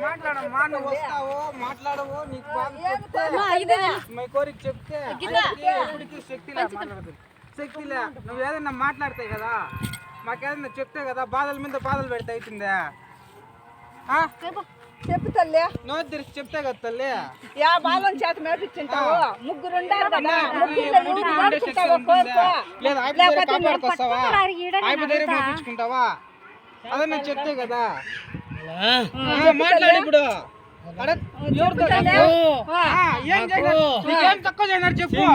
మాట్లాడమ్మా, నువ్వు వస్తావు మాట్లాడవు, నీకు కోరిక చెప్తే ఎప్పటికీ శక్తిలే మాట్లాడదు. శక్తిలే నువ్వు ఏదైనా మాట్లాడతాయి కదా, మాకేదైనా చెప్తే కదా, బాధల మీద బాధలు పెడితే అవుతుందా? చెప్పు తల్లి, నోరు తెరిచి చెప్తే కదా తల్లి. యా బాలం చేత మేపించుంటావు, ముగ్గురు ఉండాలి కదా, పంపించుకుంటావా? అదన్నా చెప్తే కదా. మాట్లాడు ఇప్పుడు. ఏం తక్కువ చేయన్నారు చెప్పు.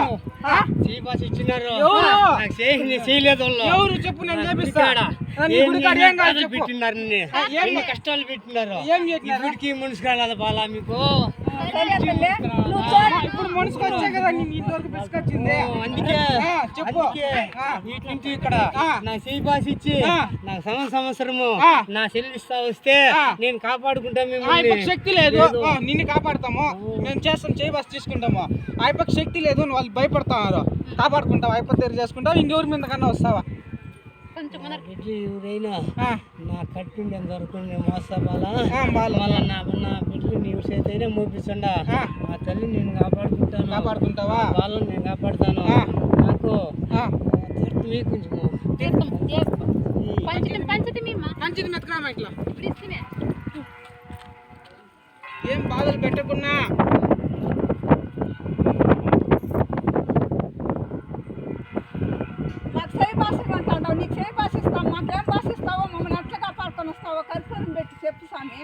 ఎవరు చెప్పు, నేను చేపిస్తాను. కష్టాలు పెట్టినారు, మనిషి కాదు బాలా మీకు. ఇప్పుడు మనిషికి వచ్చే కదా ఇంతవరకు పిసుకొచ్చింది. అందుకే చెప్పు. ఇంటి ఇక్కడ నా చేయి బాస్ ఇచ్చి నాకు సంవత్సరము నా చెల్లిస్తా వస్తే నేను కాపాడుకుంటా. మేము శక్తి లేదు, నిన్ను కాపాడుతాము, మేము చేస్తాం, చేయి బస్ తీసుకుంటాము. అయిపోయి శక్తి లేదు, వాళ్ళు భయపడతారు, కాపాడుకుంటావు. అయిపోయి తెరి చేసుకుంటావు, ఇంకెవరి మీద కన్నా వస్తావా? ఎవరైనా నా కట్టిండే వరకు నేను మోస్తా బాలా. మళ్ళా నా బిడ్డలు నీ చేతి అయినా మోపిస్తుండా. నా తల్లి నేను కాపాడుకుంటాను. కాపాడుకుంటావా? వాళ్ళని నేను కాపాడుతాను. నాకు మంచిది మెత్తకరామా ఇట్లా ఏం బాధలు పెట్టకున్నా. మాకు చేయి భాషగా అంటావు, నీకు చేయి భాష ఇస్తావు, మాకేం భాష ఇస్తావో, మమ్మల్ని ఎట్లా కాపాడుకొని వస్తావో కర్పూరం పెట్టి చెప్పు స్వామి.